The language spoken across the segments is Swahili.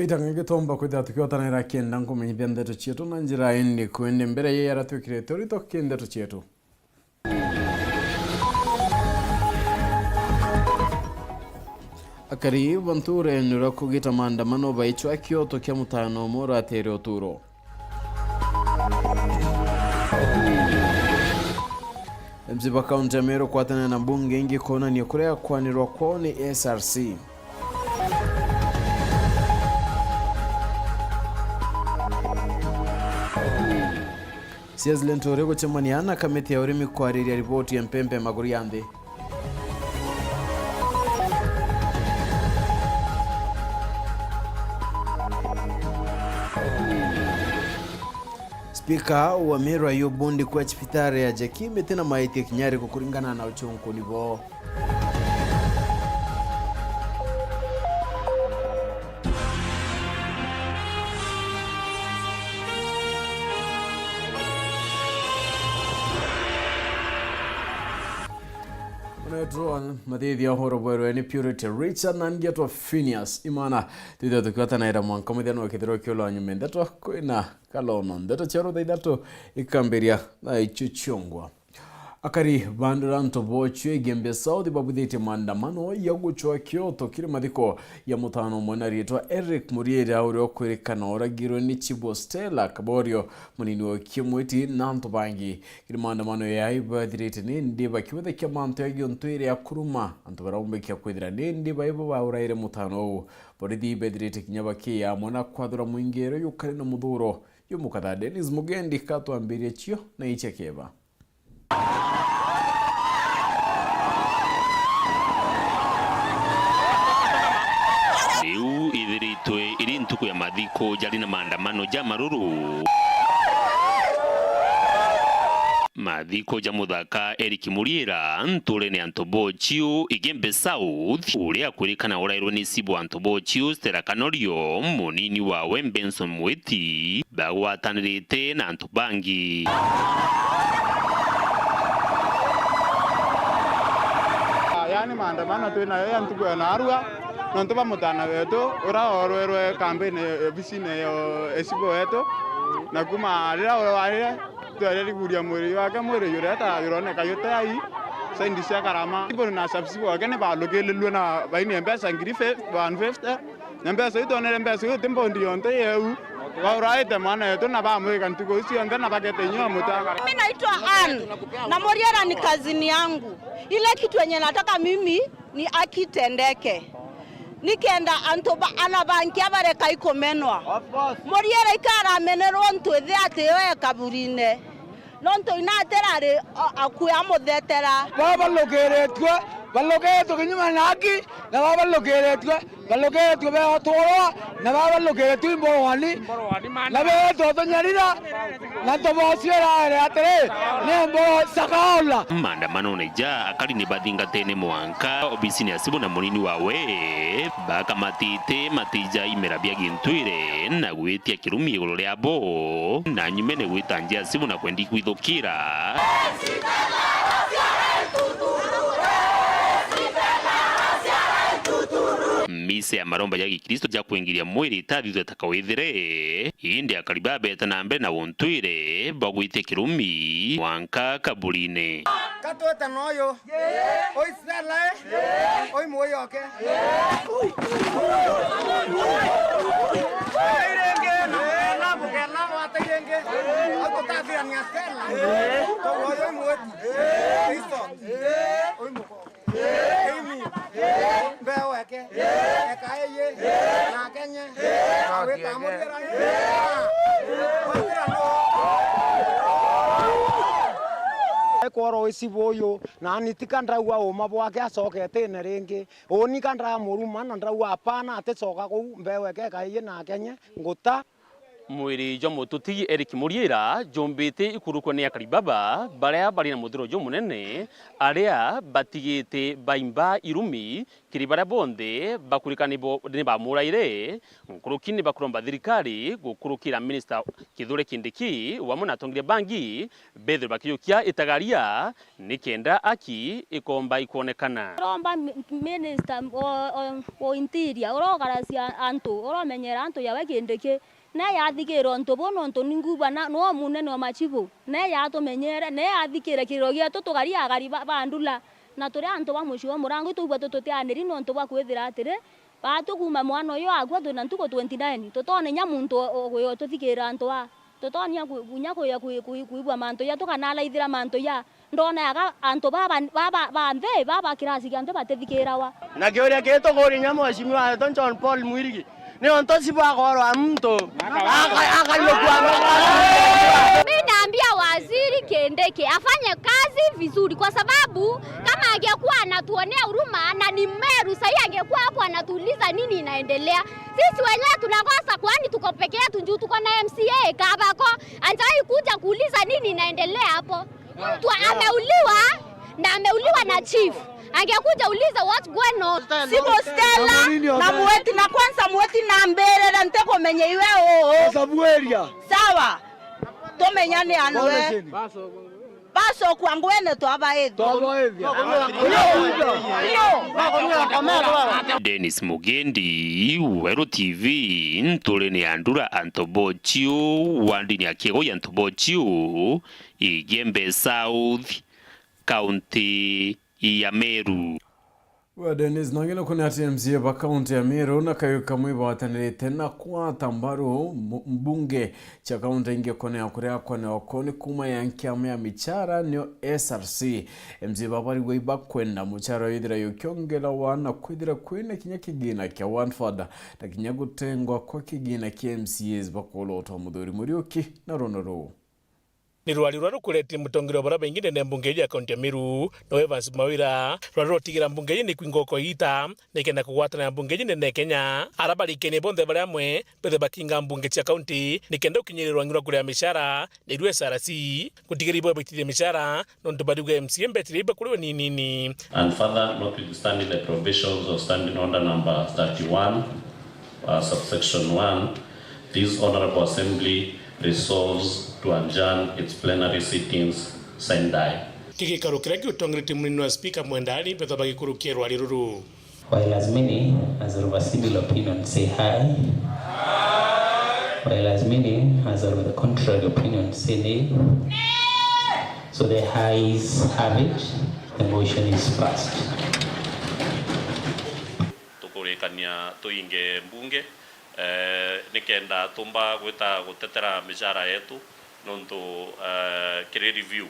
Gaitanga gitomba kwitha tukiotana kenda nkumenyithia ndeto cietu na njira indi kwende mbere ye yaratwikire torito kindeto cietu. Akari vanture nura kugita maandamano baichwa Kyoto kia mutano mora tere oturo. Mziba kaunti ya Meru kwatana na bunge ingi kona ni kurea kwanirwa kwao ni SRC. Siazile ntore kuchemaniana kamiti ya urimi kuhariri ya ripoti ya mpempe maguriande. Spika wa Meru ayobundi kwa chipitare ya Jakime tena maiti kinyari kukuringana na uchungu nivo. Drone madidi ya horo Weru ni purity Richard na ngeto PHINEAS IMAANA tida tukata na ira mwanka mudano kidro kyolo anyume Nteto koina kalono Nteto chero Ithatu ikamberia na ichuchungwa akari bandura ntobochwe gembe South babudite maandamano ya guchwa Kyoto kiri madiko ya mutano mwana rietwa Eric Muriera uri okwerekana oragiro ni Chibo Stella Kaborio munini wa kimweti na ntobangi kiri maandamano ya ibadirite nindi bakiwethe kia manto ya gyontwere ya kuruma antobaraumbe kia kwethira nindi baibo bauraire mutano borithi ibadirite kinyabaki ya mwana kwadura mwingero yukari na mudhuro yumukatha Dennis Mugendi katwambirie chio na ichekeba. Itheritwe iri ntuku ya mathiko jari na maandamano ja maruru. Mathiko ja muthaka Eric Muriera nture ni Antobochio igembe South uria kurikana orairwo ni Sibo Antobochio Stella Kanorio munini wa Benson Mweti bagwatanirite na Antobangi. Yani maandamano twina ya ntuku ya narua nontoba mutana wetu ura orwerwe campaign visine yo esibo wetu na kuma rira orware twere guria mwiri wake mwiri yureta yuroneka yote ai sendi cia karama ibo na subsidy wake ne balokelelwe na baini mpesa ngiri 150 na mpesa itonere mpesa yote mbondi yonte yeu wauraite mwana yetu na bamweka ntuko isi ndio na pakete nyoa mutaka. Mimi naitwa Ann na Muriera ni kazini yangu. Ile kitu yenye nataka mimi ni akitendeke. Nikenda antoba anabankia bareka ikomenwa. Muriera ikara menero ntwethe atewe kaburine. Nonto inaterare akuya muthetera. Babalogeretwe balogeretwe kinyuma naki na babalogeretwe balogeretwe be otoro na babalogeretwe imborwani na be otonyarira na tobosiera atere nembo sakaola. Maandamano neja akali ni badinga tene mwanka obisini asibu na munini wawe bakamatite matija imerabia gintwire na gwetia kirumi igoro ria bo na nyumene gwitanja asibu na kwendi kwithukira. Mise ya maromba ya Gikristo ja kuingiria mwiri tadhi tutakawithire indi akariba beta na mbere na wontwire bagwite kirumi mwanka kaburine katweta noyo oi Stella oi moyoke na bugela watenge akotafia ni Stella to oi mweti iso oi moko emi beweke ekaye na kenye aweta Muriera kworo isiboyo na nitikandra wa oma bwake acokete ne ringi oni kandra muruma na ndra wa pana atecoka ku mbeweke kaye na kenye nguta mwiri jo mututi Eric Muriera jombite ikuruko ne akaribaba baria bari na muthiro jo munene aria batigite baimba irumi kiribara bonde bakurikanibo ne bamuraire nkurukini bakuromba thirikari gukurukira minister Kithure Kindiki wamuna tongire bangi bethe bakiyukia itagaria nikenda aki ikomba ikuonekana romba minister o interior orogaracia antu oromenyera antu yawe Kindiki na yathikira ntu bono ntu ninguba na no munene wa machibu na yatumenyere na yathikira kirogia tutugaria agari bandula na turi antu ba mucio murango tugwa tututianiri no ntu bakwithira atire batukuma mwana uyu agwa twina ntuko 29 tutone nya muntu oyo tuthikira antu a tutonia kunya kuibwa mantu ya tukanala ithira mantu ya ndona yaga antu baba kirasi kante batethikira wa na kioria keto gori nya mweshimiwa Don John Paul Mwirigi ni onto sibwa goro mtu mimi naambia waziri Kindiki afanye kazi vizuri, kwa sababu kama angekuwa anatuonea huruma na ni Meru sasa angekuwa hapo anatuuliza nini inaendelea. Sisi wenyewe tunakosa, kwani tuko peke yetu juu tuko na MCA Kabako anataka kuja kuuliza nini inaendelea hapo. Mtu ameuliwa na ameuliwa na chief, angekuja uliza what's going on. Sibo Stella na muweti na kwanza muweti na mbele na Nteko menye iwe Sabueria sawa tomenyane anwe baso kwangwene to abaedo Dennis Mugendi, Weru TV, Ntuleni Andura Antobochio, Wandini Akego Yantobochio, Igembe South, County ya Meru. Wa Dennis nangina kuna TMZ ba kaunti ya Meru na kayuka mwiba watanilete na kwa tambaru mbunge cha kaunti inge kone ya kurea kone wakoni kuma ya nkiame ya michara nyo SRC MZ babari weiba kwenda muchara yidira yukiongela wana kuidira kwene kinya kigina kia Wanford na kinya gutengwa kwa kigina kia MCAs bakolo oto mudhuri muriuki na ronoro. Ni rwari rwarukurete mutongero bara bengine ne mbunge ya kaunti ya Meru no Evans Mawira rwarotigira mbunge ni kwingoko ita nekenda kugwatana mbunge ne Kenya arabali kene bonde bara mwe bethe bakinga mbunge ya kaunti nikenda ukinyirwa ngirwa kuri mishara ni rwe SRC kutigiri bo betire mishara no ntubadiwe MCA betire ba kuri nini and further notwithstanding the provisions of standing order number 31 subsection 1 this honorable assembly resolves to adjourn its plenary sittings Sendai. Kiki karukiraki utongiriti munino speaker mwendani petha bagi kurukia rwari ruru. While as many as are of a civil opinion say hi. While as many as are of the contrary opinion say nay. So the ayes have it. The motion is passed. Tukurekania tuinge mbunge nikenda tumba gwita gutetera mishara yetu nonto kire review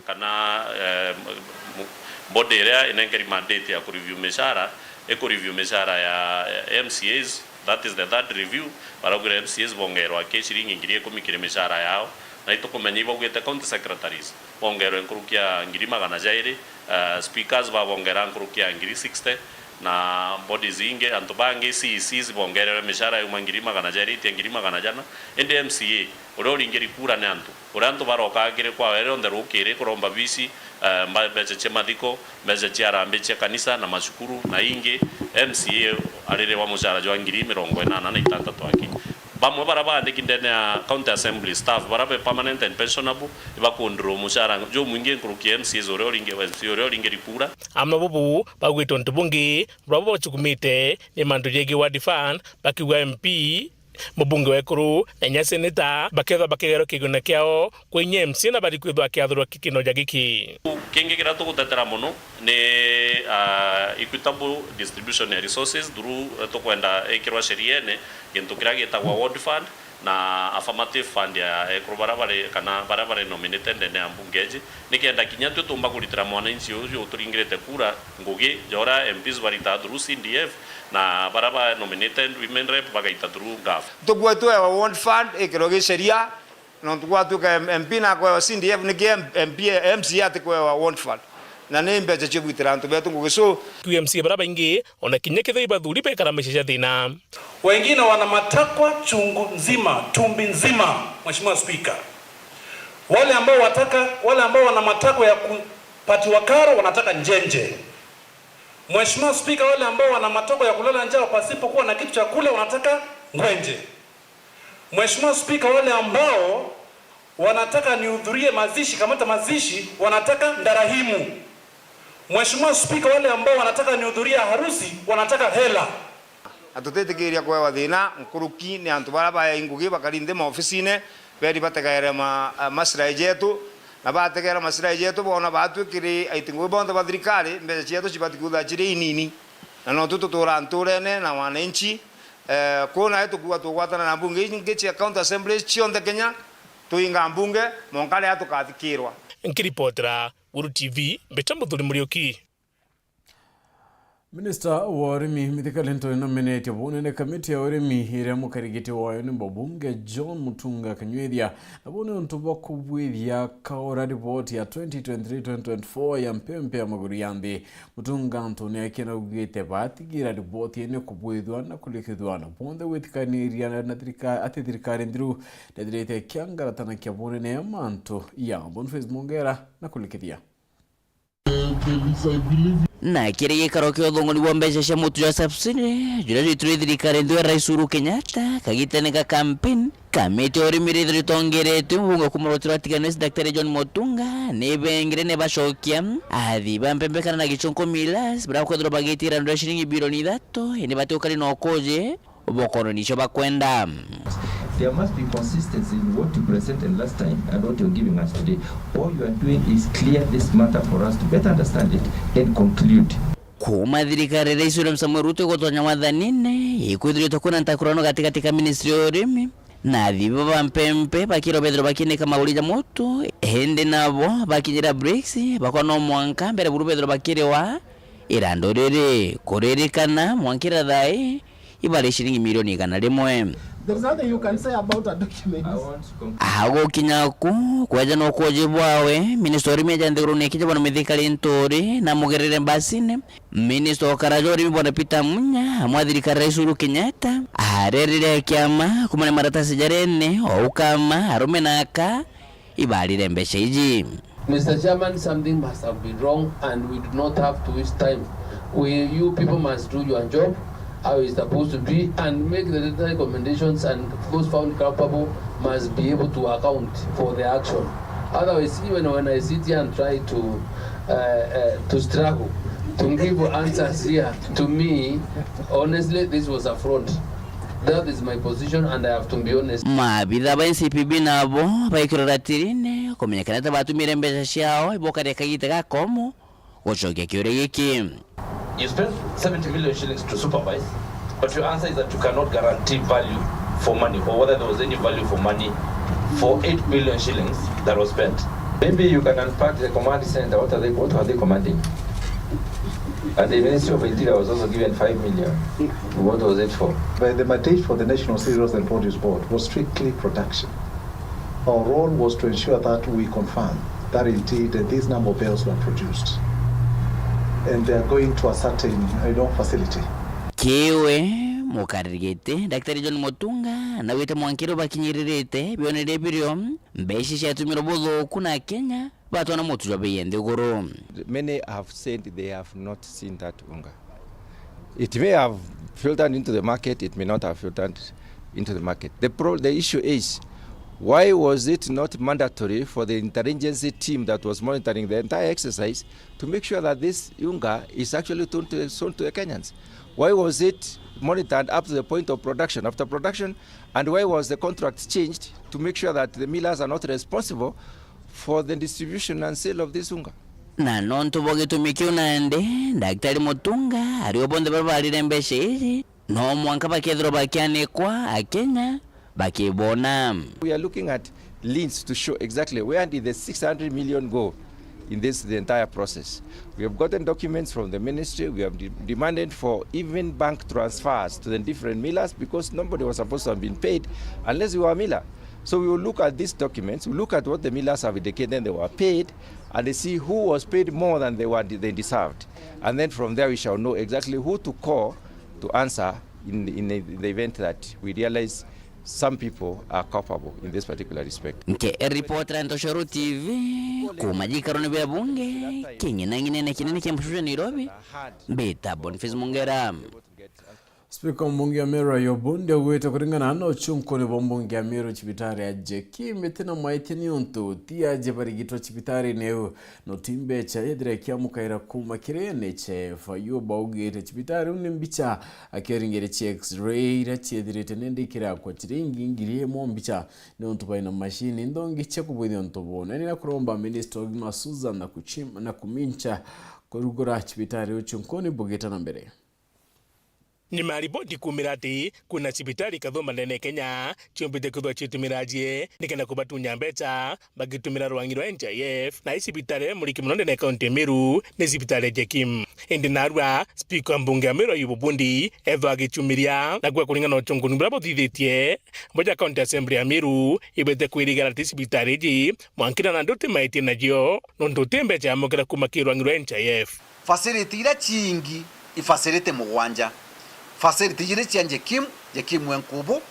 kana body area inengeri mandate ya ku review mishara review mishara ya MCAs. That is the third review baragura MCAs bongerwa ke shiringi ngiri 10 kire mishara yao na itukumenya ibogwete county secretaries bongerwa nkurukia ngiri 200 speakers babongera nkurukia ngiri 60 na bodies inge antobange CECs bongerera mishara ya ngiri 200 ite ngiri 200 ende MCA urori ngiri kura ne antu baroka agire kwa were on the rokere kuromba bisi mbeje chemadiko mbeje chiarambe che kanisa na mashukuru na inge MCA arire wa mushara jo ngiri 86 aki bamwe baraba ndikindene ya county assembly staff barabe permanent and pensionable ibakondro mushara jo mwinge nkuruki MCA zorori nge wenzori ngiri kura amna bubu bagwito ntubungi brabo chukumite ni mandu jegi wa defend bakiwa MP mubunge wekuru enya seneta baketha bakegero kiguna kiao kwenye MC na bari kwithwa kiathurwa kikino jagiki kenge kirato gutetera muno ni equitable distribution ya resources through tokwenda ekirwa sheriene gintu kiragita wa ward fund na affirmative fund ya ekrobarabare kana barabare nominated ne ambungeji nikienda kinya tutumba kulitira mwananchi uyu turingirete kura ngugi jora MPs barita through CDF na baraba nominated women rep bagaita through gaf tugwetu wa ward fund ekiroge sheria no tugwatu ka MP na kwa CDF ni MP MCA te kwa ward fund na nä mbeca cia gwitira antu betu ngugi so PMC baraba ingi ona kinya kitho ibathuri bekara mesha thina. Wengine wana matakwa chungu nzima, tumbi nzima, Mheshimiwa Spika. Wale ambao wana matakwa ya kupatiwa karo wanataka njenje. Mheshimiwa Spika, wale ambao wana matakwa ya kulala njaa pasipokuwa na kitu cha kula wanataka ngwenje. Mheshimiwa Spika, wale ambao wanataka nihudhurie mazishi, kamata mazishi, wanataka ndarahimu. Mheshimiwa Spika, wale ambao wanataka nihudhurie harusi wanataka hela. atutetikiria kwewa thina nkuruki ni antu bara baya ingugi bakarinde maofisine beri bategaire masirai jetu na bategaire masirai jetu bona batwikiri aitingu bonde ba thirikari mbeca cietu cibatikutha ciri inini na no tututura nturene na wananchi kuna etu kuwa tukwatana na bunge ingi cia county assembly cionthe Kenya tuinga mbunge monkale atukathikirwa. Nkiripotera Weru TV Mbetambuthuri Murioki. Minister wa Urimi Mithikali Ntoi nominate bunene kamiti ya urimi iria mukarigiti wayo ni mbunge John Mutunga Kanyweithia na bone untuba kubwithia kaora report ya 2023-2024 ya mpempe ya maguru yandi. Mutunga Ntoni akina ugite batigira report yene kubwithwa na kulikithwa na bonde withikaniria na thirikari ndru ndirite kiangaratana kia bunene ya manto ya Boniface Mongera na kulikithia na kirege karoke odongoni wa mbeca cia mutu ya subsidy jura ritwe thirikari ndu Rais Uhuru Kenyatta kagitenega campaign kamete orimire ritongerete bunga kumurotira tiganesi Dr. John Mutunga nebengire ne bashokia athi bampembe kana na gichonko milas bra kwadro bagitira ndo shilingi bilioni Ithatu ene batokali no koje obokoro nicho bakwenda. There must be consistency in what you presented last time and what you're giving us today. All you are doing is clear this matter for us to better understand it and conclude. Kuma thirikari Rais William Samoei Ruto gotonya wathanine ikwithirwo tokona ntakurano katika ministry ya urimi na thibo bampempe bakiro bedro bakine kama ulija moto hende nabo bakinyira breaks bakona mwanka mbere buru bedro bakire wa irandorere korerekana mwankira thai ibali shilingi milioni 100. There's nothing you can say about a document. Hago kinyaku kwaja no koje bwawe ministeri meja ndero nekije bwana Mithikali Ntoi na mugerere mbasine minister Karajori bwana Peter Munya mwathirika Rais Uhuru Kenyatta arerire kiama kumane maratasi jarene okama arume naka ibalire mbeca iji. Mr. Chairman, something must have been wrong and we do not have to waste time. You people must do your job how it's supposed to be and make the recommendations, and those found culpable must be able to account for their action. Otherwise, even when I sit here and try to struggle to give answers here, to me, honestly, this was a fraud. That is my position and I have to be honest. Mabitha ba NCPB nabo baikiratirine kumenyekana tabatumire mbeca ciao ibokare kagitega komo gocokia kiure giki. You spent 70 million shillings to supervise, but your answer is that you cannot guarantee value for money, or whether there was any value for money for 8 million shillings that was spent. Maybe you can unpack the command center. What are they commanding? And the Ministry of Interior was also given 5 million. What was it for? But the mandate for the National Cereals and Produce Board was strictly production. Our role was to ensure that we confirm that indeed this number of bales were produced. And they are going to a certain facility. Kiwe mukarigete Dr. John Mutunga na wita mwankiro bakinyiririte bionere birio mbeshi shatumiro bozo kuna Kenya batu na mutu jabeyende goro. Many have said they have not seen that unga. It may have filtered into the market, it may not have filtered into the market. The issue is, why was it not mandatory for the interagency team that was monitoring the entire exercise to make sure that this unga is actually sold to the Kenyans? Why was it monitored up to the point of production, after production, and why was the contract changed to make sure that the millers are not responsible for the distribution and sale of this unga? Na nonto boge tumikio nande Dr. Mutunga ariobonde barbarire mbeshe iji no mwanka bakedro bakiane kwa Kenya. We are looking at links to show exactly where did the 600 million go in the entire process. We have gotten documents from the ministry. We have demanded for even bank transfers to the different millers because nobody was supposed to have been paid unless you were a miller. So we will look at these documents, we look at what the millers have indicated, then they were paid, and they see who was paid more than they deserved. And then from there we shall know exactly who to call to answer in the event that we realize some people are culpable in this particular respect. Nke reporter Ntoshoro TV kumajikaro ne bunge kinyenangine kinene kemshusha Nairobi beta Boniface Mungera. Speaker Mbunge Meru yobunde wete kuringana na ochumkoni bombunge Meru chibitari aje kimetina maitini onto tia je barigito chibitari neu no timbe cha edre kyamukaira kuma kirene che fayo baugete chibitari unimbicha akeringere che x-ray ra chedire tenende kira kwa chiringi ngiriye mombicha ne onto baina machine ndongi che kubudi onto bona ni nakuromba minister Masuza na kuchima na kumincha kurugura chibitari ochumkoni bogeta na mbere. Ni mariboti kumirati kuna sibitari kadhoma nene Kenya chiombite kudwa chitumiraje nikenda kubatunya mbecha bagitumira rwangiro NHIF na isibitari muliki mnonde na kaunti Meru ne sibitari Jekim indi narwa speaker Mbunge Meru yububundi eva gichumiria na kwa kulingana na chongoni brabo thithetie moja county assembly ya Meru ibete kwirigara sibitari ji mwankira na ndote maiti najio nondo tembecha mokera kumakirwa ngiro NHIF facility ira chingi ifacility mugwanja facility jire chanje Jekim wenkubu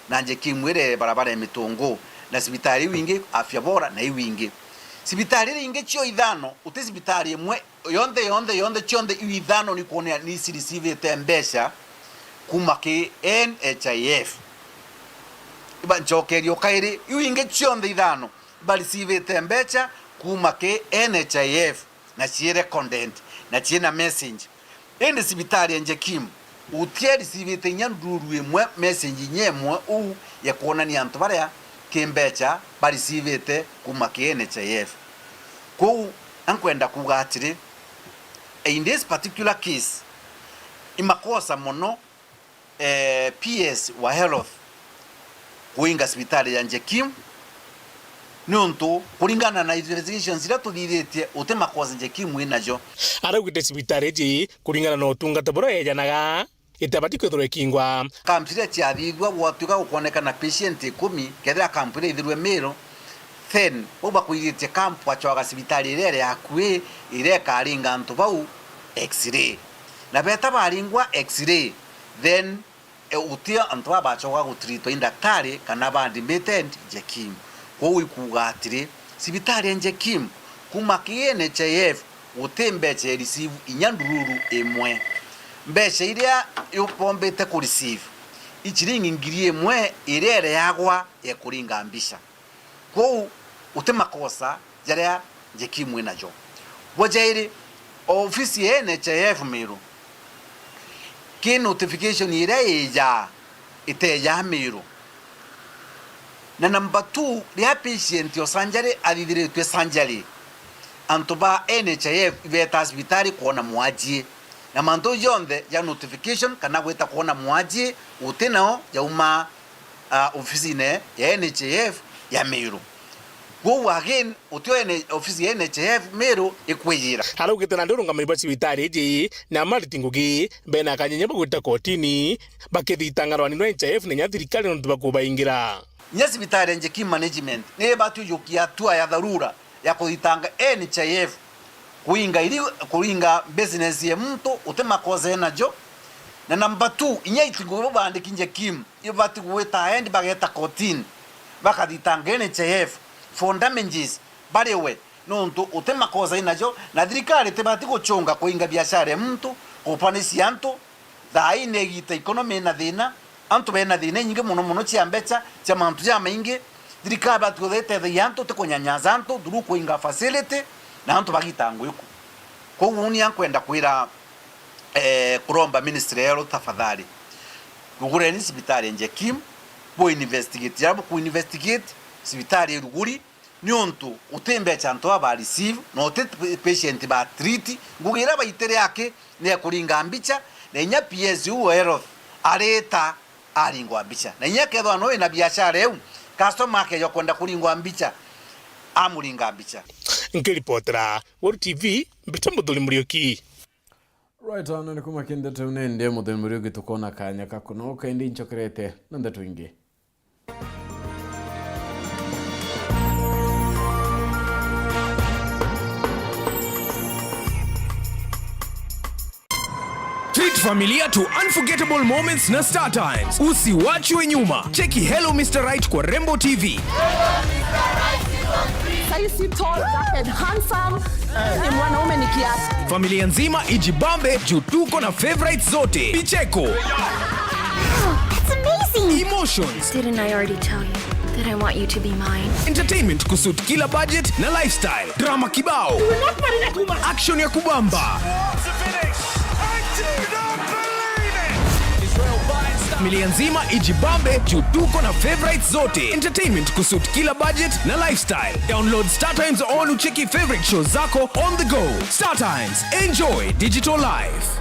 na Jekim were barabara ya mitongo na sibitari wingi afya bora na iwingi sibitari ringe chio idhano ute sibitari emwe yonde chionde idhano ni kuone ni receive tembesha kumake NHIF iba nchokerio kairi iwinge chionde idhano bali receive tembesha kumake NHIF na chiere content na chiena message ende sibitari ya Jekim utieri sivite nyanduru emwe message nyemwe u ya kuona ni antu baria kimbecha bari sivite kumake NHIF ko ankwenda kugatire in this particular case imakosa mono PS wa health kuinga sibitari ya Jekim nuntu kulingana na investigations ira tudithite utemakosa Jekim inajo aragwite sibitari ji kulingana na utungata bora yajanaga itabatiko thore kingwa kampire cha thithwa gwatuka gukonekana patient 10 kethira kampire ithirwe Meru then uba kuithite kampu achoga sibitari ire yakwe ire karinga antu bau x-ray na beta baringwa x-ray then utia antu abachoga gutrito indaktari kana bandi metent Jekim ko wikugatire sibitari Jekim kuma NHIF utembeche receive inyandururu emwe mbecha iria yopombete ku receive ichiringi ngiri emwe irere yagwa ekuringa ambisha ko utemakosa jaria Jekim najo bojairi ofisi ya NHIF Meru ki notification ire ya iteja Meru na number 2 ria patient yosanjare adidire twe sanjari antoba NHIF ibeta hospitali kuona muaji na manto yonde ya notification kana gweta kuona muaji utenao ya uma ofisi ne ya NHIF ya Meru go again utyo ofisi ya NHIF Meru ikwejira harugite na ndurunga maiba sibitari ji na maritingugi bena kanyenye bagwita kotini bakithitangaro ni NHIF ne nyathirikali no tubakubaingira nyasi bitari Jekim management ne batu yukia tua ya dharura ya kuitanga NHIF kuinga business ya mtu utemakoze najo na number 2 inyaitingo bandiki Jekim ibati kuweta end bageta kotini bakaditanga NHIF for damages bariwe nonto utemakoze najo na thirikari tebati kuchunga kuinga biashara ya mtu kupanisi antu thaine gita economy na thina antu bena thina nyingi muno chiambecha cha mantu ya maingi thirikari batulete the yanto tekonyanyaza antu duru kuinga facility na antu bagitango yuko ko uni yankwenda kwira kuromba ministry ya tafadhali rugure ni sibitari Jekim bo investigate yabo ku investigate sibitari ruguri nyonto utembe chanto aba receive no patient ba treat ngugira ba itere yake ne kuringa ambicha na nya PS health areta aringwa ambicha na nya kedwa no ina biashara eu customer ke yokwenda kuringwa ambicha amuringa ambicha nkiripotera Weru TV mbitamudhuli murioki right on ni kuma kindete unende mudhuli murioki tukona kanya kakunoka indi nchokerete nanda tuingi familia to unforgettable moments na Star Times. Usiwachwe nyuma. Cheki Hello Mr. Right kwa Rembo TV. Saisi tall, dark and handsome. Ni mwanaume ni kiasi. Familia nzima ijibambe juu tuko na favorites zote. Picheko. That's amazing. Emotions. Didn't I already tell you that I want you to be mine? Entertainment kusuit kila budget na lifestyle. Drama kibao. Action ya kubamba. Familia nzima ijibambe juu tuko na favorites zote. Entertainment kusuit kila budget na lifestyle. Download Star Times on ucheki favorite shows zako on the go. Star Times, enjoy digital life.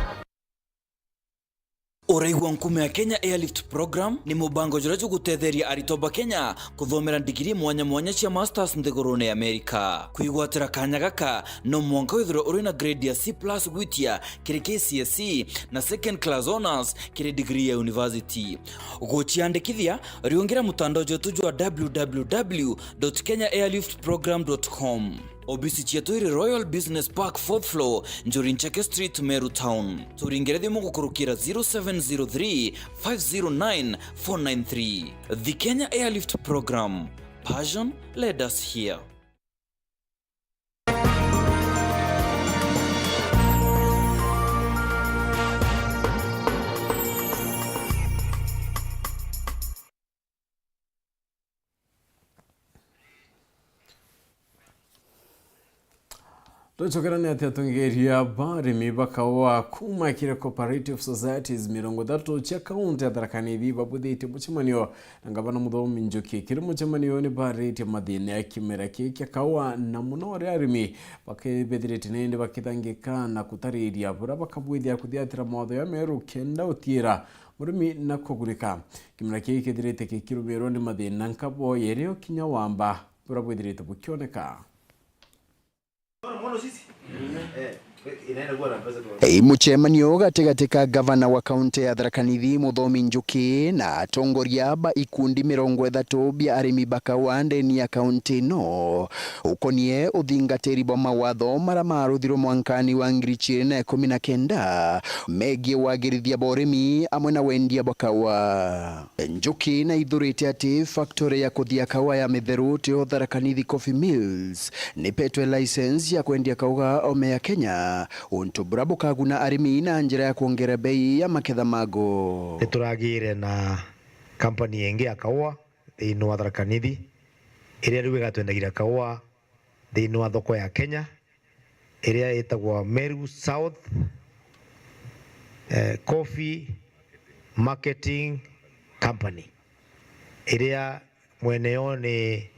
Uraigwa nkume ya Kenya Airlift Program ni mubango juraju gutetheria aritoba Kenya kuthomera digiri mwanya cia masters nthigurune Amerika. Kuigwatira kanya gaka no mwanka withiro uri na grade ya C+ gwitia kiri KCSE na second class honors kiri degree ya university. Guchiandikithia riongera mutandao jotu jwa www.kenyaairliftprogram.com. Obisi chiaturi Royal Business Park 4th floor Njorincheke Street, Meru Town. Turingerethi mugukurukira 0703 509 493. The Kenya Airlift Program. Passion led us here. Tuchokerane ati atungeria barimi bakawa kuma kire cooperative societies 30 cia kaunti ya Thaa Nithi babuthite mucemanio na gavana Muthomi Njuki kire mucemanio ni barite mathina ya kimera kia kawa na muno ri arimi bakebethirite nende bakithangika na kutariria bura bakabwithia kuthiatira motho ya meru kenda utira murimi na kugurika kimera kia kithirite kikirumiro ni mathina nkabo yereo kinya wamba bura bwithirite bukioneka. Mucemanio gatagatĩ ka gavana wa kaunti ya Thaa Nithi Muthomi Njuki na atongoria ba ikundi 30 bia arimi bakawa ndeni ya kaunti no ukonie uthingatĩri bwa mawatho mara maruthirwo mwankani wa 2019 megie wagirithia bwa urimi amwe na wendia bakawa. Njuki na ithurite ati factory ya kuthia kawa ya mitheru tio Thaa Nithi Coffee Mills ni petwe license ya kwendia kawa ome ya Kenya untu burabu kaguna arimi na njira ya kuongera bei ya maketha mago. Turagire na company yengi ya kawa thiini wa Thaa Nithi iria riu igatwendagira kawa thiini wa thoko ya Kenya iria itagwa Meru South Coffee Marketing Company iria mweneo ni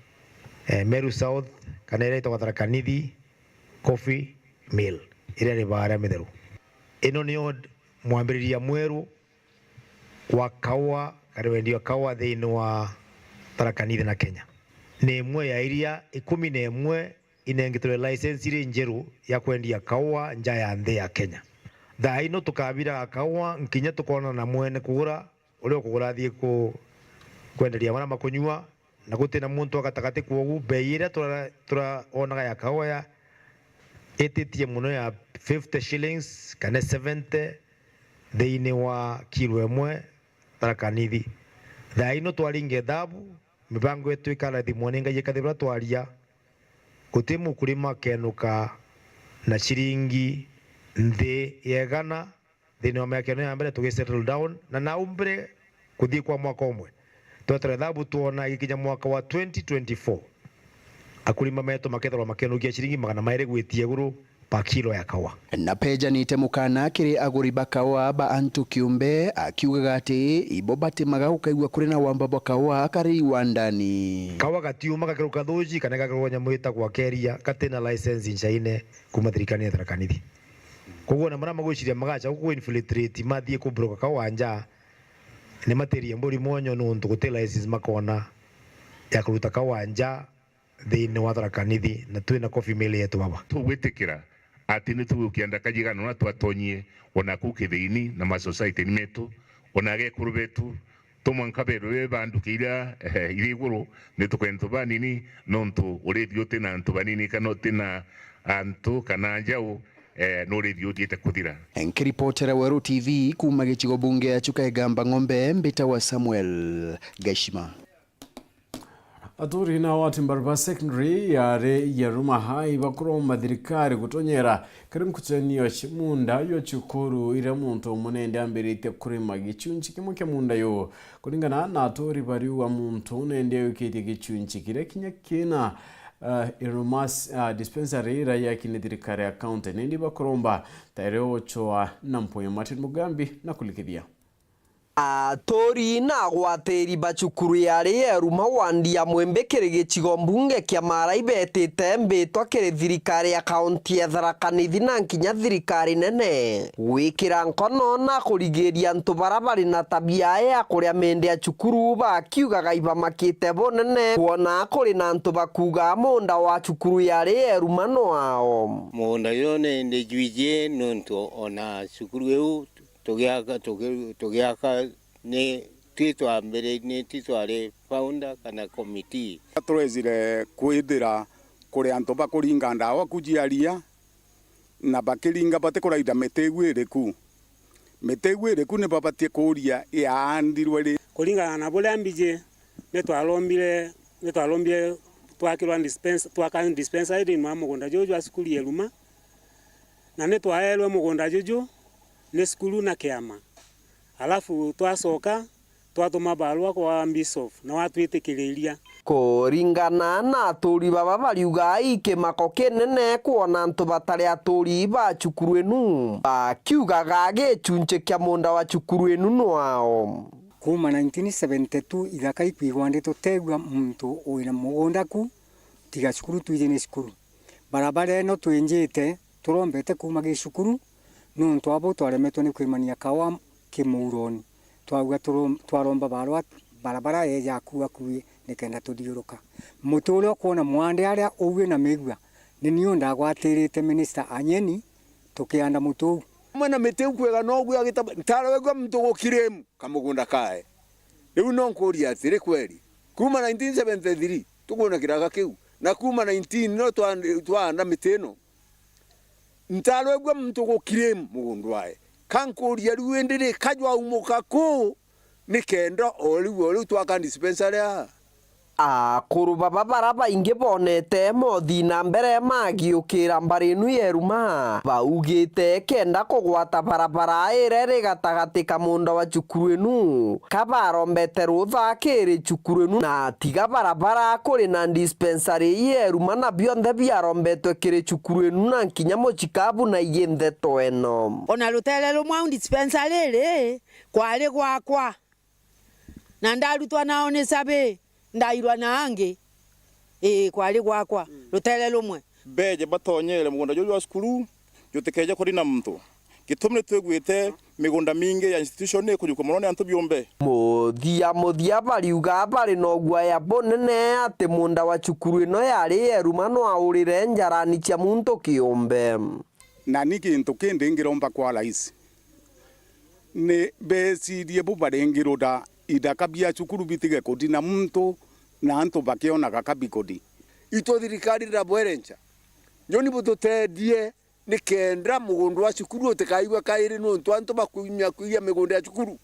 Meru South kana iria itagwa Thaa Nithi Coffee Mill iria ni bara mitheru. Ino niyo mwambiriria mweru wa kawa kana wendio kawa thiini wa Thaa Nithi na Kenya. Ni imwe ya iria 11 inengitwe license iri njeru ya kwendia kawa nja ya nthi ya Kenya. Thaa ino tukabira kawa nkinya tukona na mwene kugura uri kugura thie kwenderia mara makunyua na gutina muntu agatagati kwogu bei ira turaonaga ya kawa ya etitie muno ya 50 shillings kana 70 thiini wa kilo imwe Thaa Nithi. Thaa ino twaringe thabu mibango yetu ikara thimwo ni ngai ikathira twaria gutimu kurima kenuka na shiringi nthi yegana thiini wa miaka ya mbere tugisettle down na naumbire kuthii kwa mwaka umwe twetera thabu tuona ikinya mwaka wa 2024 akulima meto makethwa makenukia shiringi 200 gwitie iguru pa kilo ya kawa. Na peja ni temukana kiri aguri bakawa ba antu kiumbe akiugaga ati ibo batimaga ukaigua kuri na wamba bakawa kari wandani kawa gatiuma gakiruka thuji kana gakiruka nyamu itagwa keria gatina license nchaine kuma thirikari ya Thaa Nithi. Koguo na mara magwiciria magacha ku infiltrate mathie ku broker kawa nja ni materia mburi monyo nuntu gutela license makona ya kuruta kawa nja thiini wa Thaa Nithi na twina coffee mill yetu baba tugwitikira ati ni tugukienda kajigano na twatonyie ona kukithiini na ma society metu ona gekuru betu tumwanka beru be bandukira iriguru ni tukwento banini nontu urithio tina antu banini kana tina antu kana njau nore thiothiete kuthira. Nkiripotera Weru TV kuma gicigo bunge ya Chukaigamba Ng'ombe mbita wa Samuel Gashima. Aturi na wati mbarba secondary yare yaruma hai bakuro madirikari gutonyera karimkuchenio chimunda yo chukuru ire muntu munende ambirite kuri magichunchi kimuke munda yo kulingana na aturi bari wa muntu nende yukiti gichunchi kire kinyakina irumas dispensary raya kinidirikari account nende bakuromba taireo choa nampoyo Martin Mugambi na kulikithia. Atori na gwateri bacukuru yari yeruma wandi ya mwembekere gicigo mbunge kia marai betete mbitwa kiri thirikari ya kaunti ya Tharaka Nithi na nkinya thirikari nene gwikira nkono na kurigiria ntu barabari na tabia ya kuria mende ya cukuru bakiugaga ibamakite bonene kuona kuri na ntu bakuga munda wa cukuru yari yeruma no ao munda yone ndejwije nonto ona cukuru eu tugiaka ni twitwa mbere ni twitware founder kana committee turezire kwithira kuri antu bakuringa ndawa kujiaria na bakiringa bate kuraida metegwiriku ni babatie kuria yaandirwe ri kuringa na bole ambije netwalombire twakirwa dispensary mwa mugunda jojo asukuri yeruma na netwaelwe mugunda jojo ne skulu na kiama alafu twasoka twatuma barua kwa Bishop na watwitikiria kuringana na aturi baba bariuga ikimako kinene kuona ntu batari aturi ba cukuru enu bakiugaga gicunche kia munda wa cukuru enu nwao kuma 1972 ithaka ikwigwanditwo tegwa muntu wina mugunda ku tiga cukuru twije ni cukuru barabara eno twinjite turombete kuma gicukuru nuntu abo twaremetwo ni kwimania kawa kimuroni twauga twaromba barabara ya kuwi nikenda tudiuruka mutule kuona mwande aria uwe na migwa ni niyo ndagwatirite minister anyeni tukianda mutu mwana meteu kwega no gwa gitaba ntarawegwa mtu gukiremu kamugunda kae riu no nkuria atiri kweli kuma 1973 tukuona kiraga kiu na kuma 19 no twanda miteno ntarawegwa mtu gukiremu mugundu wae kankuria riu ndiri kajwa umuka ku nikenda oliu twaka dispensary akuru baba baraba inge bonete mothi na mbere magiukira mbarinu yeruma baugite kenda kugwata barabara irere gatagati ka munda wa cukuru enu kabarombete rutha kiri cukuru enu na tiga barabara kuri na dispensary yeruma na bionthe biarombetwe kiri cukuru enu na nkinya muchikabu na Nteto eno ona rutere rumwa dispensary ri kwari gwakwa na ndarutwa nao ni sabe ndairwa na ange kwari gwakwa rutere rumwe beje batonyere mugunda jojo wa skulu jotekeje kuri na mtu gitumire twegwite migunda mingi ya institution kujuko monone antu biombe muthia bariuga bari no gwaya bonene ati munda wa cukuru ino yari yeruma no aurire njarani cia muntu kiombe na niki ntukindi ngiromba kwa rais ne besirie bubarengiroda idakabia cukuru bitige kodi na muntu na antu bakiona kakabikodi ito thirikari ra bwerencha nyoni bututedie nikendra mugundu wa cukuru utikaigwa kairi no ntu antu bakuimya kuia migunda ya cukuru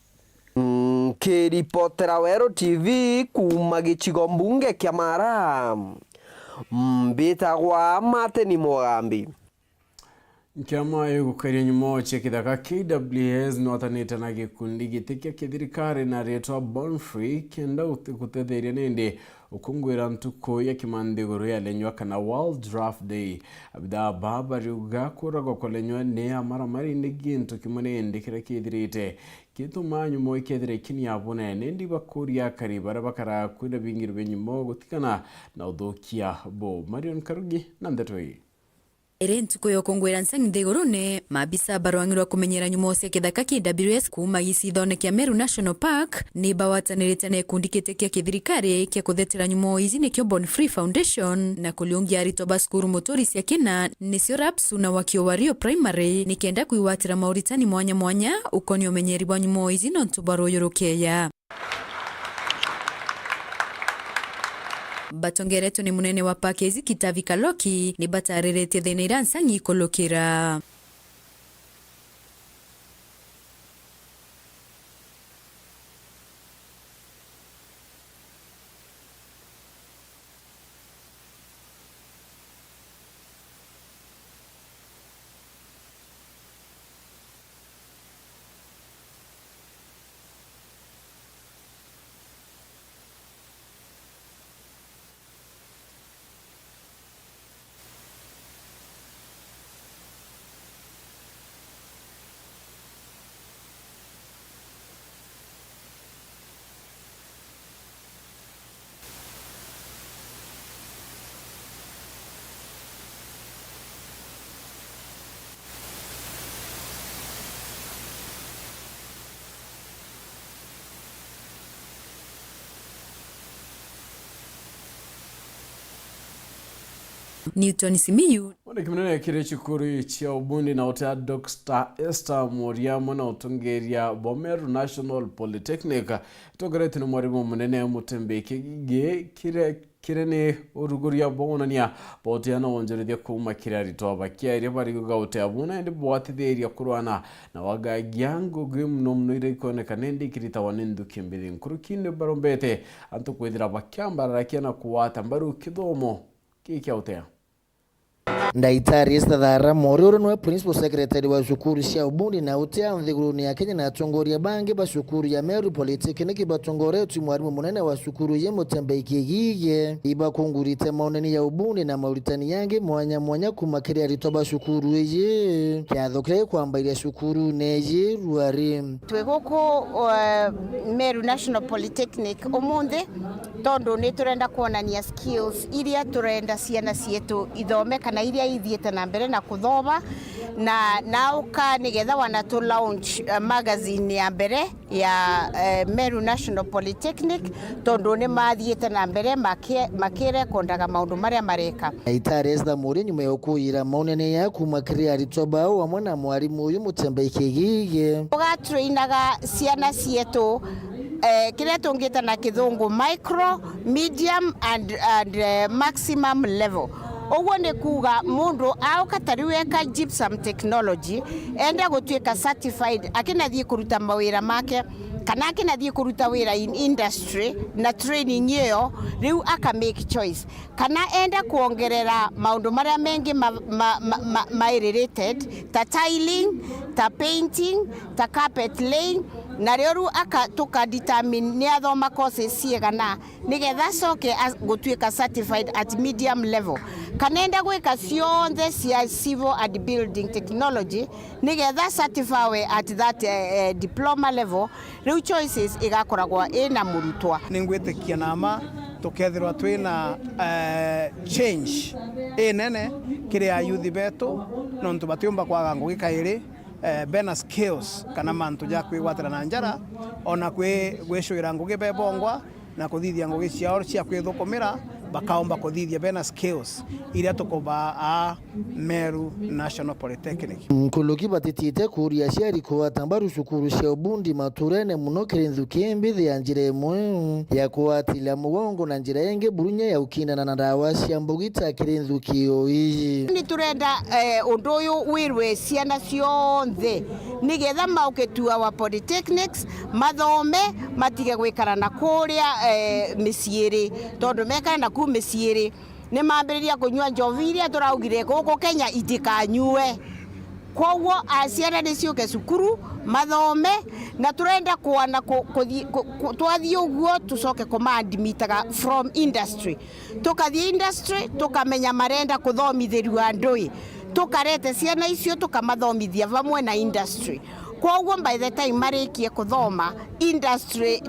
kiripotera Weru TV kuma gicigo mbunge kia Mara mbitagwa Martin Mugambi. Nkiama gukaria nyumo chekithaka KWS notanite na gikundi gitikia kithirikari na retwa Born Free kenda gutetheria nende ukungwira ntuko ya kimandiguru ya lenywa kana World Draft Day abda baba riuga kurago kolenywa ne amara mari ndigintu kimunende kira kithirite kituma nyumo ikethire kini abone nendi bakuria kari barabakara kwina bingiro benyumo gutikana na uthokia bo Marion Karugi na Nteto hii Ntuko yokongwera Nteto mabisa barwangirwa kumenyera nyumo cia kithaka KWS kuma gicithone kia Meru National Park ni bawatanirite na kundikite kia kithirikari kia kuthetera nyumo izi nikio Born Free Foundation na kuliungia arito baskuru motori cia kina nicio Rapsu na wakio wario primary nikenda kuiwatira mauritani mwanya ukonio menyeri wa nyumo izi no ntubaro yorokeya batongereto ni munene wa pakezi Kitavi Kaloki ni batarerete thina iransangi kolokira Newton Simiyu Wone kimunene kire chukuri chia ubundi na otea Dr. Esther Moriamo na utungeria Bomeru National Polytechnic togereti na mwarimu munene mutembeke ge kirene uruguria bonania botiana wonjerethia kuma kirari toba kiari bari gautea buna ndi bwatitheria kurwana na wagagiango grimno ire koneka nendi kirita wanendu kimbiri nkurukine barombete antu kwithira bakyambara rakiana kuwata mbaru kidomo kikiautea Ndaitari Thaa Morioro nwe principal secretary wa shukuru cia ubundi na utea nthiguruni ya Kenya na atongoria bangi ba shukuru ya Meru Polytechnic batongoretu mwarimu munene wa shukuru ye Mutembei gige iba kungurite maoneni ya ubundi na mauritani yangi mwanya kumakiria ritoba shukuru ye kyathokire kwambaira shukuru neje ruari twiguko Meru National Polytechnic umundi tondo ni turenda kuonania skills iria turenda ciana cietu ithome kana iria ithiete na mbere na kuthoma na nauka nigetha wana to launch magazine ya mbere ya Meru National Polytechnic tondo ni mathiete na mbere makire kondaga maundu maria mareka Itari Thaa Morioro nyuma ya kuira maoneni ya kumakiria ritoba wa mwana mwarimu uyu Mutembei gige ugatrainaga ciana cietu kile tungita na kithungu micro, medium and maximum level. Ogwo ni kuga mundu aukatari weka gypsum technology enda gutwika certified akinathie kuruta mawira make kana akinathie kuruta wira in industry na training iyo riu aka make choice kana enda kuongerera maundu maria mengi my related ta tiling ta painting ta carpet laying na rĩu aka tuka determine ni athoma courses ciegana nigetha coke gutwika certified at medium level kanenda gwika cionthe cia civil and building technology nigetha certify at that diploma level rĩu choices igakoragwa ina murutwa ningwitikia nama tukethirwa twina change nene kiria youth betu nontu batiumba kwaga ngugi kairi bena skills kana mantu ja kwigwatira na njara ona gwicwira ngugi bebongwa na kuthithia ngugi ciao cia kwithukumira bakaomba kuthithia bena skills iria tukoba a Meru National Polytechnic nkuluki batitite kuria ciari kuwatambaru shukuru cia ubundi maturene muno kirinzu kimbithi ya njira imwe ya kuwatila mugongo na njira yenge burunya ya ukindana na ndawa cia mbugita kirinzu kio iji ni turenda undu uyu wirwe ciana cionthe nigetha mauketua wa polytechnics mathome matige gwikara na kuria miciiri tondu mekara na ku miciiri ni mambiriria kunywa njovi iria turaugire guku Kenya itikanyue kwoguo aciara ni ciuke cukuru mathome na turenda kuona twathie uguo tucoke command mitaga from industry tukathie industry tukamenya marenda kuthomithirio andui tukarete ciana icio tukamathomithia vamwe na industry kwoguo by the time marikie kuthoma industry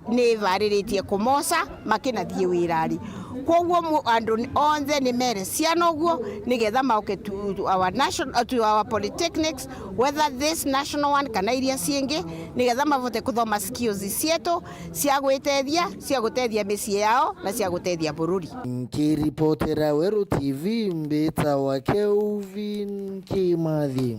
ni variritie kumosa makinathie wirari kwoguo andu onthe ni mere ciana uguo nigetha mauke to our national to our polytechnics whether this national one kana iria ciengi nigetha mavote kuthoma skills cietu cia gutethia micii yao na cia gutethia bururi nkiripotera Weru TV mbita wa Kelvin Kimathi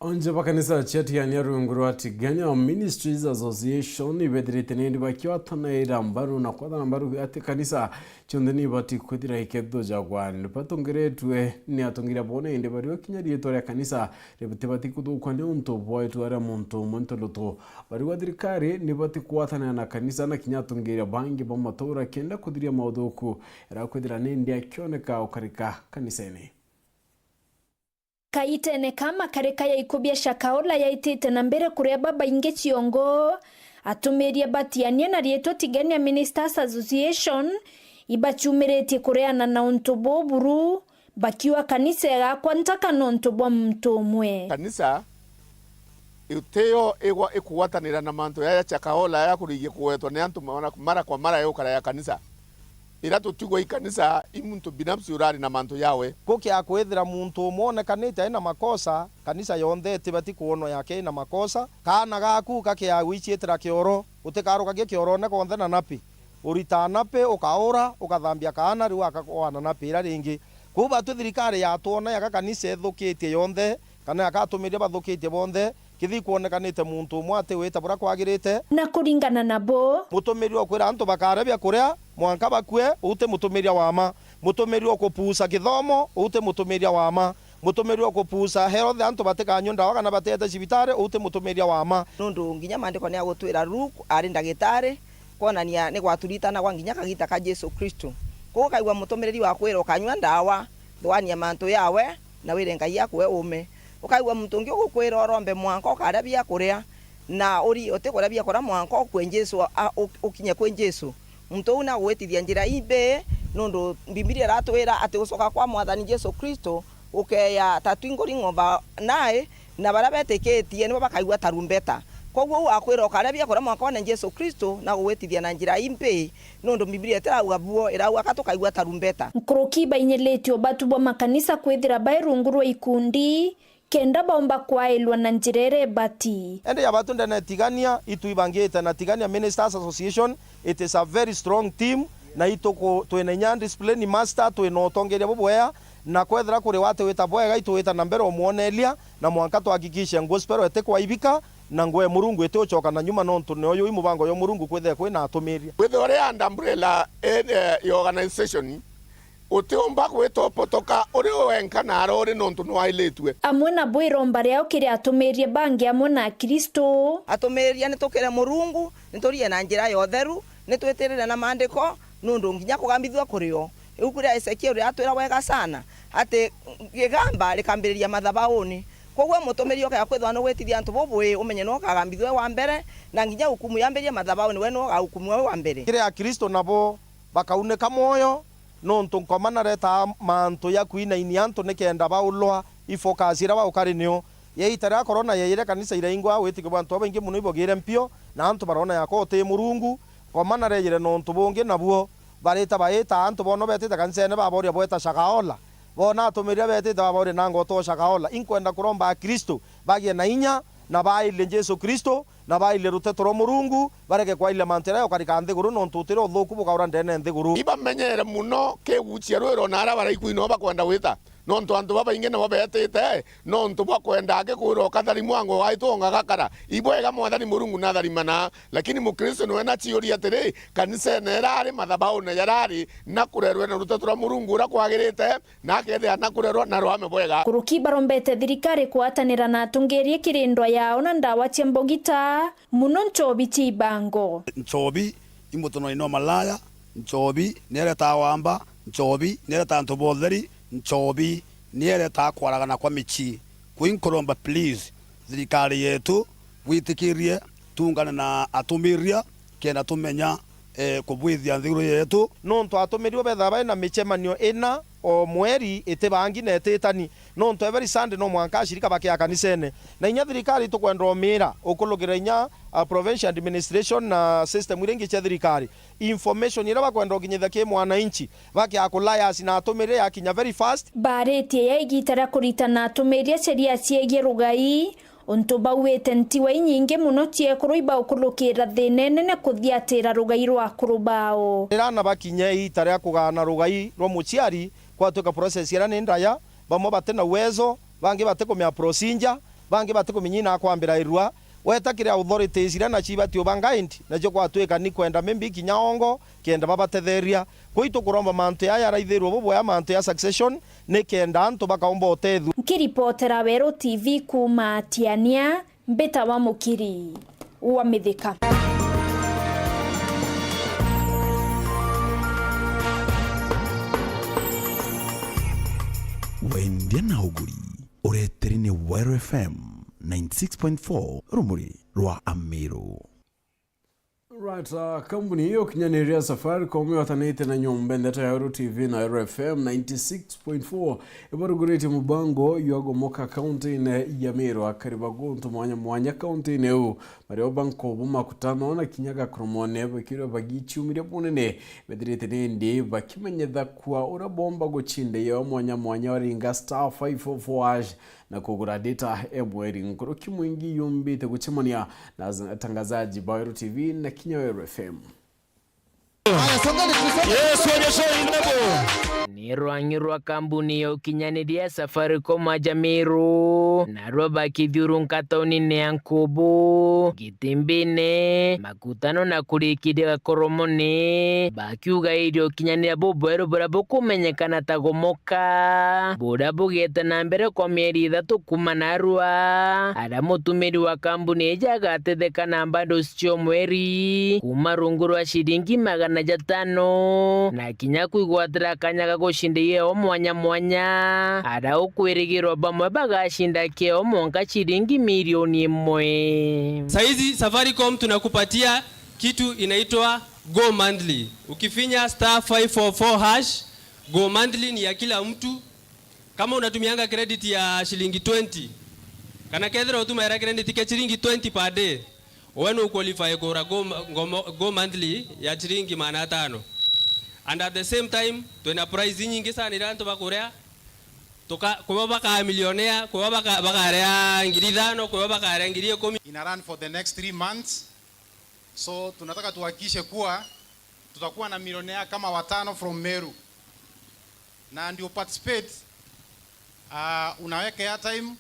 Onje bakanisa cheti ya nyarunguru atiganya Ministries Association ibethirite ni bakiwatana irambaru na kwa nambaru ati kanisa chondeni bati kwithira ikedho jagwani patongeretwe ni atongira bone inde bari wakinyari etore kanisa rebute bati kudukwa ni unto boy twara monto loto bari wadirikari ni bati kuwatana na kanisa na kinyatongira bangi bamatora kenda kudiria maudoku era kwithira ni ndia kioneka ukarika kaniseni kaitene kama kareka ya ikubia shakaola ya itite na mbere kuria baba inge chiongo atumeria batiania na rieto tigania Ministers Association ibachumereti kureana na untobo buru bakiwa kanisa ya kwantaka na untobo mtu umwe kanisa uteo egwa ekuwatanira na manto ya chakaola ya kurigie kuwetwa ni antu mara kwa mara yokara ya kanisa irato tugo ikanisa imuntu binafsi urari na manto yawe kukia kwethira muntu umone kanita ina makosa kanisa yonthe tibati kuono yake ina makosa kana gaku kakia wichietira kioro utikarukagie kioro ne konthe na napi uritana pe ukaura ukathambia kana riu akakoana na pira ringi kuba tu thirikari ya tuona ya kanisa ethukitie yonthe kana akatumiria bathukitie bonthe kithi kuonekanite muntu mwate wita bura kwagirite na kuringana nabo mutumiri okwira antu bakarebia kuria mwanka bakue ute mutumiria wama mutumiri okupusa kithomo ute mutumiria wama mutumiri okupusa health antu batekanyo ndawa kana batete cibitare ute mutumiria wama nundu nginya mandiko ni agutwira Luke ari ndagitari konania ni gwaturitana kwa nginya kagita ka Jesu Kristo ko kaigwa mutumiriri wa kwira ukanywa ndawa thwania mantu yawe na wire ngai yakwe ume ukaigwa muntu ngi ugukwira orombe mwanka ukarabia kuria na uri utikurabia kora mwanka kwe Jesu ukinye kwe Jesu muntu una gwetithia njira ibe nundu Biblia ratwira ati ucoka kwa mwathani Jesu Kristo ukeya tatwingori ng'omba nae na barabeteketie nibo bakaigwa tarumbeta koguo wakwira ukarabia kora mwanka wa Jesu Kristo na gwetithia na njira imbe nundu Biblia tirauga buo irauga katukaigwa tarumbeta nkoroki bainyeletio batu bwa makanisa kwithira bairungurwa ikundi kenda baomba kwailwa na njirere bati ende ya batu ndene tigania itu ibangite na tigania Ministers Association. It is a very strong team na itoko twenenya discipline master twenotongeria bubwea na kwethera kuri wate wita bwega itu wita na mbere omuonelia na mwanka twakikisha gospel ete kwa ibika na ngwe murungu ete ochoka na nyuma nontu ne oyo imubango yo murungu kwethe kwina atumiria with ore and umbrella organization utiomba gwitopotoka uri wenka na arori nontu no ailetwe amwe na bwiromba riao kiri atumirie bangi amwe na Kristo atumiria ni tukire murungu niturie na njira ya otheru nitweterera na mandiko nundu nginya kugambithwa kurio ukuri Ezekiel atwira wega sana ati gigamba likambiriria mathabauni koguo mutumirio kaya kwithwa no gwetithia antu bobwe umenye no kagambithwe wa mbere na nginya hukumu yambirie mathabauni we no hukumu wa mbere kire ya Kristo nabo bakauneka moyo nontu nkomana reta mantu ya kuina ini antu nekenda baulwa ifokasira ba ukarinio yeitara corona yeire kanisa iraingwa wetike bantu abaingi muno ibogire mpio na antu barona yakote murungu komana reyire nontu bonge nabuo bareta baeta antu bono betete kanisa ne baboria boeta shakaola bona atumiria betete baboria nango to shakaola inkwenda kuromba Kristo bagie na inya na baile Jesu Kristo na baile ruteto ro murungu bareke kwa ile mantera yo karika nthiguru nontu utiro thuku bukaura ndene nthiguru iba menyere muno ke gucia rwero nara baraikuino bakwenda wita nontu antu baba ingene babetete nontu bakwenda ake kwiro kathari mwango waitonga gakara ibwega mwathani murungu na thari mana lakini mukristo no ena ciuria atiri kanisa nerari mathabau na yarari na kurerwe na ruteto ro murungu ra kwagirite na kethe na kurerwa na rwame bwega kuruki barombete thirikari kwatanira na atungirie kirindwa yao na ndawa cia mbogita muno nchobi chibango nchobi imutono ino malaya nchobi nere tawamba nchobi nere tanto botheri nchobi nere takwaragana kwa michi kuinkoromba please thirikari yetu witikirie tungana na atumiria kena tumenya kubwithia nthiguru yetu nontu atumirio betha bae na michemanio ina o mweri itibangi na etitani nontu every Sunday no mwanka ashirika bakia kanisene na inya thirikari tukwenda omira ukulugira inya provincial administration na system irengi cha thirikari information ira bakwenda oginyitha ki mwananchi bakia kulaya asina atumire yakinya very fast baretie yaigitara kuritana atumiria sheria ciege rugai onto bawete ntiwa inyinge muno ciekuru iba ukulukira thinene na kuthiatira rugai rwa kurubao irana bakinya itare kugana rugai rwo muciari kwatuka process ira ni ndaya bamwe batena uwezo bangi batekomya procedure bangi batekominyina kwambira irwa wetakire authorities ira na chibatio bangaindi na jo kwatuika ni kwenda membi kinyaongo kenda babatetheria kuito kuromba mantu ya raithirwo bobwa mantu ya succession ne kenda antu bakaomba otethu kiripotera Weru TV kuma Tiania mbeta wa mukiri wa mithika wendia na uguri ureteri ni Weru FM 96.4 rumuri rwa Amiru. Right, kampuni hiyo kinyanyiria Safaricom watanite na nyumba Nteto ya Weru TV na Weru FM 96.4 ibarugurite mubango yagomoka county ne Yamiru akaribaguntu mwanya county ne u Mario banko buma kutano na kinyaga kromone bakiro bagicyumire bunene bedirite nindi bakimenyetha kwa urabomba gucinde yo mwanya waringa star 544 na kugura data ebweri nkoroki mwingi yumbite guchimania na tangazaji ba Weru TV na Weru FM. Nirwangirwa kambuni ya ukinyaniria Safaricom ajamiru narwa bakithiuru nkatauni neankubu gitimbine makutano na kurikiria koromoni bakiuga irio kinyanira bubweru bura bukumenyekana tagomoka bura bugete na mbere kwa mieri 3 kuma narwa ara mutumiri wa kambuni ejaga atetheka na bundles cio mweri kuma rungu rwa shilingi 500 na kinya kuigwatira kanyaga gushindiye o mwanya ara ukwirigirwa bamwe bagashinda keo monga shilingi milioni 1. Saizi Safaricom tunakupatia kitu inaitwa Go Monthly. Ukifinya *544# Go Monthly ni ya kila mtu. Kama unatumianga credit ya shilingi 20 kana kedra utumira credit ya shilingi 20 per day wenu uqualify kwa Go Monthly ya shilingi 500. And at the same time tuna prize nyingi sana iranto bakurea toka kwa baka millionaire kwa baka area ngiri 5 kwa baka area ngiri 10 ina run for the next 3 months. So tunataka tuhakikishe kuwa tutakuwa na millionaire kama 5 from Meru. Na ndio participate unaweka airtime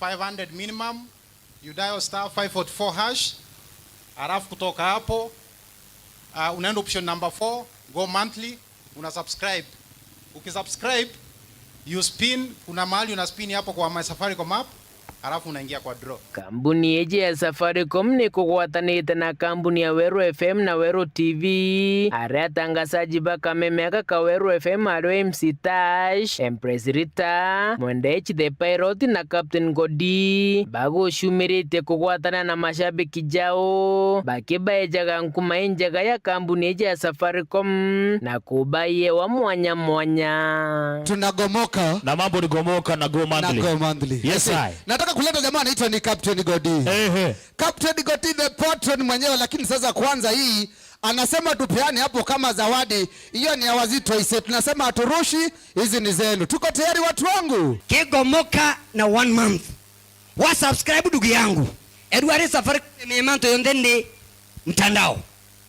500 minimum, you dial *544#. Alafu kutoka hapo unaenda option number 4 Go Monthly, una subscribe. Ukisubscribe you spin, kuna mahali una spin hapo kwa My Safaricom app, alafu unaingia kwa draw. Kambuni eje ya Safaricom ni kugwatanite na kambuni ya Weru FM na Weru TV. Are atangazaji bakamemeka ka Weru FM aro MC Tash, Empress Rita, Mwendechi the Pirate na Captain Godi. Bago shumirite kugwatana na mashabiki jao. Bakiba ejaga nkuma injaga ya kambuni eje ya Safaricom na kubaye wa mwanya. Tunagomoka. Na mambo ni gomoka na Go Monthly. Na Go Monthly. Yes, I. Nataka kuleta jamaa anaitwa ni Captain Godi. Captain Godi the patron mwenyewe, lakini sasa kwanza hii anasema tupeane hapo kama zawadi. Hiyo ni ya wazito ise. Tunasema aturushi, hizi ni zenu. Tuko tayari watu wangu? Kigomoka na 1 month. Wa subscribe ndugu yangu. Edward Safaricom manto yondeni mtandao.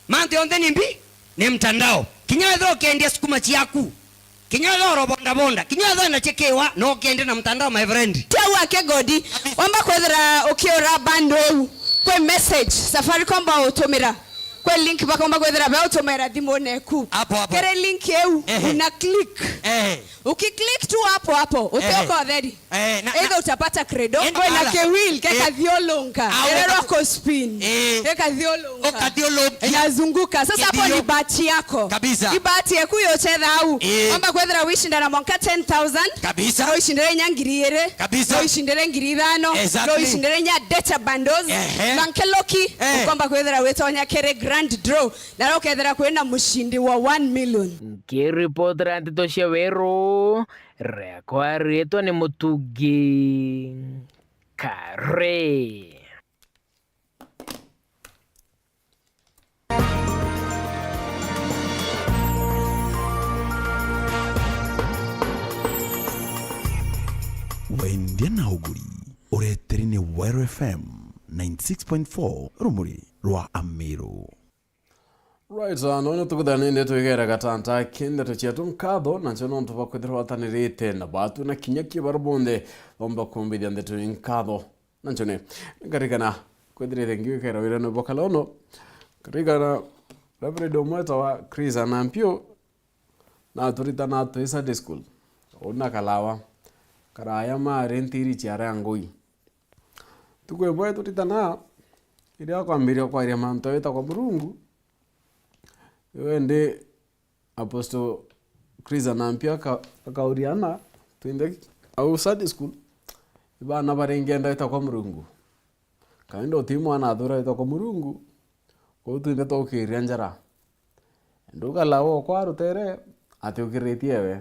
Manto yondeni mbi ni mtandao. Kinyazo kiendia sukuma chiaku. Kinyazo bonda. Kinyazo inachekewa no kiende na mtandao my friend. Tewa ke Godi. Wamba kwethera ukiora bando eu. Kwe message Safaricom ba utumira. Kwe link bakomba kwethera ba utumira dimone ku. Kere link eu una click. Ukiclick tu hapo utoko already. Either utapata credo kwe na ke wheel keka dhiolonga. Erero ko spin. Keka dhiolonga. Inazunguka. Sasa hapo ni bahati yako. Kabisa. Ni bahati yako yocheza au. Wamba kwethera wishinda na monka 10,000. Kabisa. No ishindere nyangiriere. Kabisa. No ishindere ngiri 5. No ishindere nya data bundles. Bankeloki. Ukomba kwethera wetonya kere grand draw. Na ukethera kwenda mushindi wa 1 million. Kiripotera Nteto cia Weru rekwa rĩtwa nĩ Mũtungi Kare. Wendia na uguri ureteri ni Weru FM 96.4 rumuri rwa Amiru. Right, no tukudane ndeto igera gatanta kende chetu nkatho na chono ntuba kwithirwa tanirite na batu na kinyaki barbonde bomba kumbithia ndeto nkatho na chone ngarigana kwithirite ngiwikera wira no bokalono ngarigana Reverend Omweta wa Chris Anampio na turita na to Sunday school ona kalawa karaya ma rentiri chiara ngoi tukwe boy turita na ile kwa mbirio kwa ile manto eta kwa Mungu. Wende Apostle Chris Anampia akauriana twende au Sunday school ibana barengenda ita kwa Mungu kaindo timu anathura ita kwa Mungu ko twende tokiria njara nduga lawo kwa rutere ati ukiretie we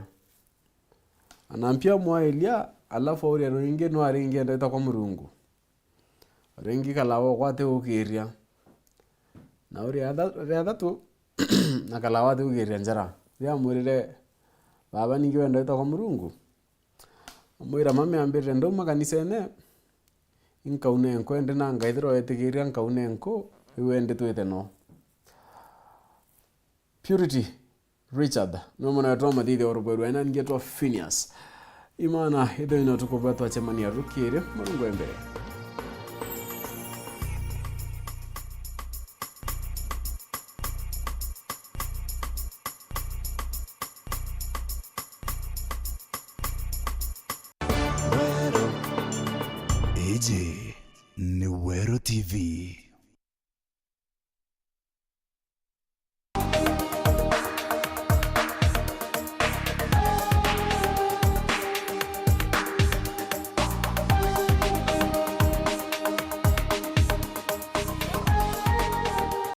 Anampia mwaelia alafu auria no inge no arengenda ita kwa Mungu rengi kalawo kwa te ukiria na uria Ithatu nakalawa tu ukiria njara ya mwirire baba ningi wenda ita kwa Mungu mwira mami ambire ndo makanisa ene inkaune enko ende na ngaithiro etikiria nkaune enko iwende twite no Purity Richard no mwana wetu mathithi orobweru ena ngetwa Phineas Imana itho ino tukubwa twachemania rukire Mungu mbere. Eje ni Weru TV.